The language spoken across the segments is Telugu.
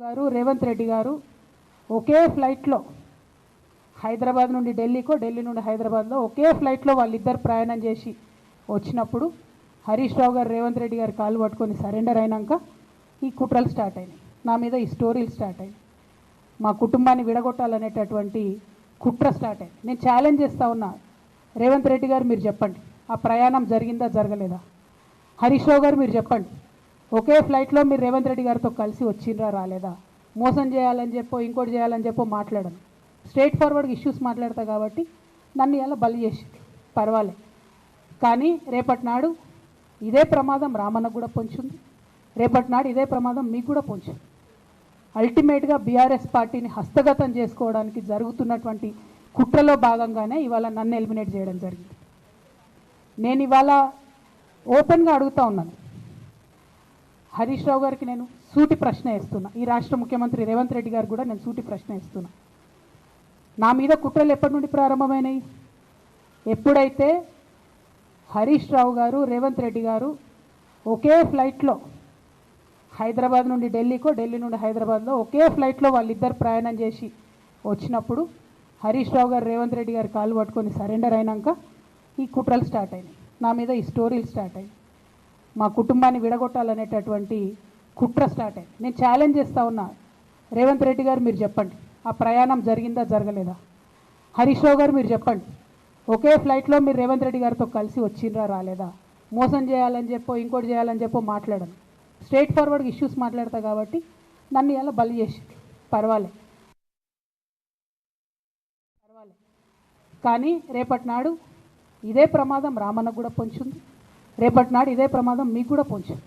గారు రేవంత్ రెడ్డి గారు ఒకే ఫ్లైట్లో హైదరాబాద్ నుండి ఢిల్లీకో, ఢిల్లీ నుండి హైదరాబాద్లో ఒకే ఫ్లైట్లో వాళ్ళిద్దరు ప్రయాణం చేసి వచ్చినప్పుడు హరీష్ రావు గారు రేవంత్ రెడ్డి గారు కాలు పట్టుకొని సరెండర్ అయినాక ఈ కుట్రలు స్టార్ట్ అయినాయి. నా మీద ఈ స్టోరీలు స్టార్ట్ అయినాయి. మా కుటుంబాన్ని విడగొట్టాలనేటటువంటి కుట్ర స్టార్ట్ అయింది. నేను ఛాలెంజ్ చేస్తూ ఉన్నా, రేవంత్ రెడ్డి గారు మీరు చెప్పండి, ఆ ప్రయాణం జరిగిందా జరగలేదా? హరీష్ రావు గారు మీరు చెప్పండి, ఒకే ఫ్లైట్లో మీరు రేవంత్ రెడ్డి గారితో కలిసి వచ్చిండ్రా రాలేదా? మోసం చేయాలని చెప్పో ఇంకోటి చేయాలని చెప్పో మాట్లాడను, స్ట్రైట్ ఫార్వర్డ్గా ఇష్యూస్ మాట్లాడతా కాబట్టి నన్ను ఇలా బలి చేసి పర్వాలే. కానీ రేపటి నాడు ఇదే ప్రమాదం రామన్నకు కూడా పొంచుంది, రేపటి నాడు ఇదే ప్రమాదం మీకు కూడా పొంచుంది. అల్టిమేట్గా బీఆర్ఎస్ పార్టీని హస్తగతం చేసుకోవడానికి జరుగుతున్నటువంటి కుట్రలో భాగంగానే ఇవాళ నన్ను ఎలిమినేట్ చేయడం జరిగింది. నేను ఇవాళ ఓపెన్గా అడుగుతూ ఉన్నాను, హరీష్ రావు గారికి నేను సూటి ప్రశ్న వేస్తున్నా, ఈ రాష్ట్ర ముఖ్యమంత్రి రేవంత్ రెడ్డి గారు కూడా నేను సూటి ప్రశ్న వేస్తున్నా. నా మీద కుట్రలు ఎప్పటి నుండి ప్రారంభమైనాయి? ఎప్పుడైతే హరీష్ రావు గారు రేవంత్ రెడ్డి గారు ఒకే ఫ్లైట్లో హైదరాబాద్ నుండి ఢిల్లీకో, ఢిల్లీ నుండి హైదరాబాద్లో ఒకే ఫ్లైట్లో వాళ్ళిద్దరు ప్రయాణం చేసి వచ్చినప్పుడు హరీష్ రావు గారు రేవంత్ రెడ్డి గారు కాలు పట్టుకొని సరెండర్ అయినాక ఈ కుట్రలు స్టార్ట్ అయినాయి. నా మీద ఈ స్టోరీలు స్టార్ట్ అయినాయి. మా కుటుంబాన్ని విడగొట్టాలనేటటువంటి కుట్ర స్టార్ట్ అయింది. నేను ఛాలెంజ్ చేస్తూ ఉన్నా, రేవంత్ రెడ్డి గారు మీరు చెప్పండి, ఆ ప్రయాణం జరిగిందా జరగలేదా? హరీష్ రావు గారు మీరు చెప్పండి, ఒకే ఫ్లైట్లో మీరు రేవంత్ రెడ్డి గారితో కలిసి వచ్చిండ్రా రాలేదా? మోసం చేయాలని చెప్పో ఇంకోటి చేయాలని చెప్పో మాట్లాడను, స్ట్రైట్ ఫార్వర్డ్గా ఇష్యూస్ మాట్లాడతా కాబట్టి నన్ను ఇలా బలి చేసి పర్వాలే. కానీ రేపటి నాడు ఇదే ప్రమాదం రామన్నకు కూడా పొంచుంది, రేపటి నాడు ఇదే ప్రమాదం మీకు కూడా పొంచుంది.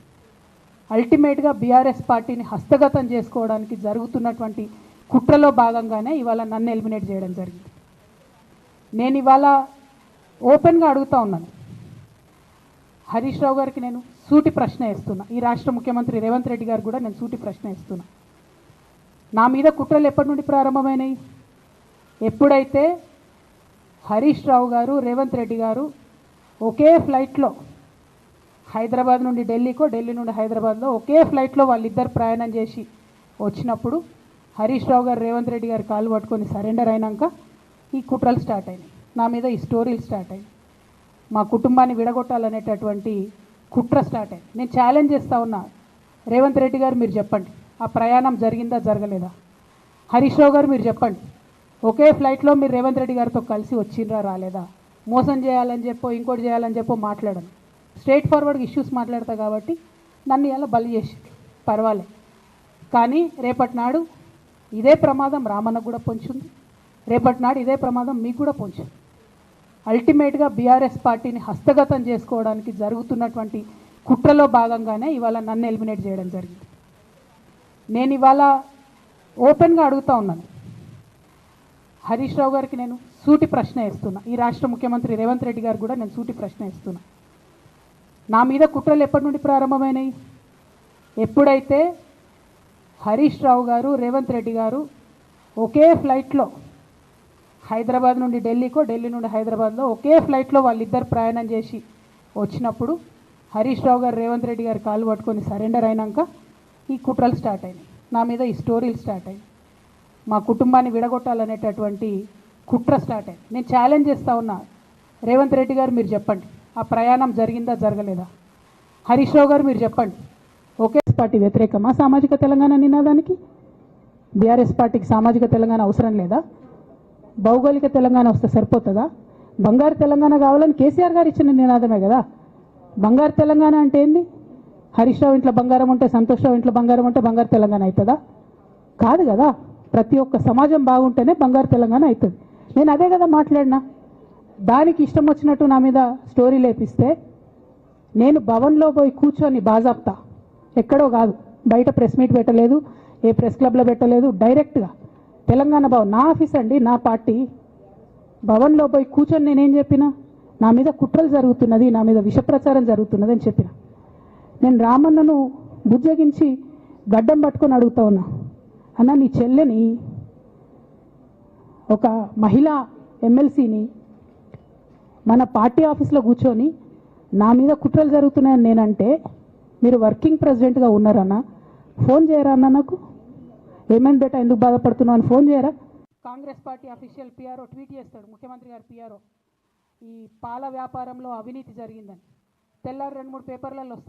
అల్టిమేట్గా బీఆర్ఎస్ పార్టీని హస్తగతం చేసుకోవడానికి జరుగుతున్నటువంటి కుట్రలో భాగంగానే ఇవాళ నన్ను ఎలిమినేట్ చేయడం జరిగింది. నేను ఇవాళ ఓపెన్గా అడుగుతూ ఉన్నాను, హరీష్ రావు గారికి నేను సూటి ప్రశ్న వేస్తున్నా, ఈ రాష్ట్ర ముఖ్యమంత్రి రేవంత్ రెడ్డి గారు కూడా నేను సూటి ప్రశ్న వేస్తున్నా. నా మీద కుట్రలు ఎప్పటి నుండి ప్రారంభమైనాయి? ఎప్పుడైతే హరీష్ రావు గారు రేవంత్ రెడ్డి గారు ఒకే ఫ్లైట్లో హైదరాబాద్ నుండి ఢిల్లీకో, ఢిల్లీ నుండి హైదరాబాద్లో ఒకే ఫ్లైట్లో వాళ్ళిద్దరు ప్రయాణం చేసి వచ్చినప్పుడు హరీష్ రావు గారు రేవంత్ రెడ్డి గారు కాలు పట్టుకొని సరెండర్ అయినాక ఈ కుట్రలు స్టార్ట్ అయినాయి. నా మీద ఈ స్టోరీలు స్టార్ట్ అయినాయి. మా కుటుంబాన్ని విడగొట్టాలనేటటువంటి కుట్ర స్టార్ట్ అయింది. నేను ఛాలెంజ్ చేస్తూ ఉన్నా, రేవంత్ రెడ్డి గారు మీరు చెప్పండి, ఆ ప్రయాణం జరిగిందా జరగలేదా? హరీష్ రావు గారు మీరు చెప్పండి, ఒకే ఫ్లైట్లో మీరు రేవంత్ రెడ్డి గారితో కలిసి వచ్చిండ్రా రాలేదా? మోసం చేయాలని చెప్పో ఇంకోటి చేయాలని చెప్పో మాట్లాడను, స్ట్రైట్ ఫార్వర్డ్గా ఇష్యూస్ మాట్లాడతా కాబట్టి నన్ను ఇలా బలి చేసి పర్వాలే. కానీ రేపటి నాడు ఇదే ప్రమాదం రామన్నకు కూడా పొంచుంది, రేపటి నాడు ఇదే ప్రమాదం మీకు కూడా పొంచుంది. అల్టిమేట్గా బీఆర్ఎస్ పార్టీని హస్తగతం చేసుకోవడానికి జరుగుతున్నటువంటి కుట్రలో భాగంగానే ఇవాళ నన్ను ఎలిమినేట్ చేయడం జరిగింది. నేను ఇవాళ ఓపెన్గా అడుగుతూ ఉన్నాను, హరీష్ రావు గారికి నేను సూటి ప్రశ్న వేస్తున్నా, ఈ రాష్ట్ర ముఖ్యమంత్రి రేవంత్ రెడ్డి గారు కూడా నేను సూటి ప్రశ్న వేస్తున్నా. నా మీద కుట్రలు ఎప్పటి నుండి ప్రారంభమైనాయి? ఎప్పుడైతే హరీష్ రావు గారు రేవంత్ రెడ్డి గారు ఒకే ఫ్లైట్లో హైదరాబాద్ నుండి ఢిల్లీకో, ఢిల్లీ నుండి హైదరాబాద్లో ఒకే ఫ్లైట్లో వాళ్ళిద్దరు ప్రయాణం చేసి వచ్చినప్పుడు హరీష్ రావు గారు రేవంత్ రెడ్డి గారు కాలు పట్టుకొని సరెండర్ అయినాక ఈ కుట్రలు స్టార్ట్ అయినాయి. నా మీద ఈ స్టోరీలు స్టార్ట్ అయినాయి. మా కుటుంబాన్ని విడగొట్టాలనేటటువంటి కుట్ర స్టార్ట్ అయింది. నేను ఛాలెంజ్ చేస్తూ ఉన్నా, రేవంత్ రెడ్డి గారు మీరు చెప్పండి, ఆ ప్రయాణం జరిగిందా జరగలేదా? హరీష్ రావు గారు మీరు చెప్పండి, ఒకే పార్టీ వ్యతిరేకమా సామాజిక తెలంగాణ నినాదానికి? బీఆర్ఎస్ పార్టీకి సామాజిక తెలంగాణ అవసరం లేదా? భౌగోళిక తెలంగాణ వస్తే సరిపోతుందా? బంగారు తెలంగాణ కావాలని కేసీఆర్ గారు ఇచ్చిన నినాదమే కదా. బంగారు తెలంగాణ అంటే ఏంది? హరీష్ రావు ఇంట్లో బంగారం ఉంటే, సంతోష్ రావు ఇంట్లో బంగారం ఉంటే బంగారు తెలంగాణ అవుతుందా? కాదు కదా. ప్రతి ఒక్క సమాజం బాగుంటేనే బంగారు తెలంగాణ అవుతుంది. నేను అదే కదా మాట్లాడినా. దానికి ఇష్టం వచ్చినట్టు నా మీద స్టోరీ లేపిస్తే నేను భవన్లో పోయి కూర్చొని బాజాప్తా, ఎక్కడో కాదు, బయట ప్రెస్ మీట్ పెట్టలేదు, ఏ ప్రెస్ క్లబ్లో పెట్టలేదు, డైరెక్ట్గా తెలంగాణ భవన్ నా ఆఫీస్ అండి, నా పార్టీ భవన్లో పోయి కూర్చొని నేనేం చెప్పినా, నా మీద కుట్రలు జరుగుతున్నది, నా మీద విష ప్రచారం జరుగుతున్నది అని చెప్పిన. నేను రామన్నను బుజ్జగించి గడ్డం పట్టుకొని అడుగుతా ఉన్నా, అన్న నీ చెల్లెని, ఒక మహిళా ఎమ్మెల్సీని మన పార్టీ ఆఫీస్లో కూర్చొని నా మీద కుట్రలు జరుగుతున్నాయని నేనంటే మీరు వర్కింగ్ ప్రెసిడెంట్గా ఉన్నారన్నా, ఫోన్ చేయరా అన్న నాకు? ఏమైంది బేటా ఎందుకు బాధపడుతున్నావు అని ఫోన్ చేయరా? Congress party official PRO tweet చేస్తాడు, ముఖ్యమంత్రి గారి పిఆర్ఓ, ఈ పాల వ్యాపారంలో అవినీతి జరిగిందని. తెల్లారి 2-3 పేపర్లలో వస్తుంది.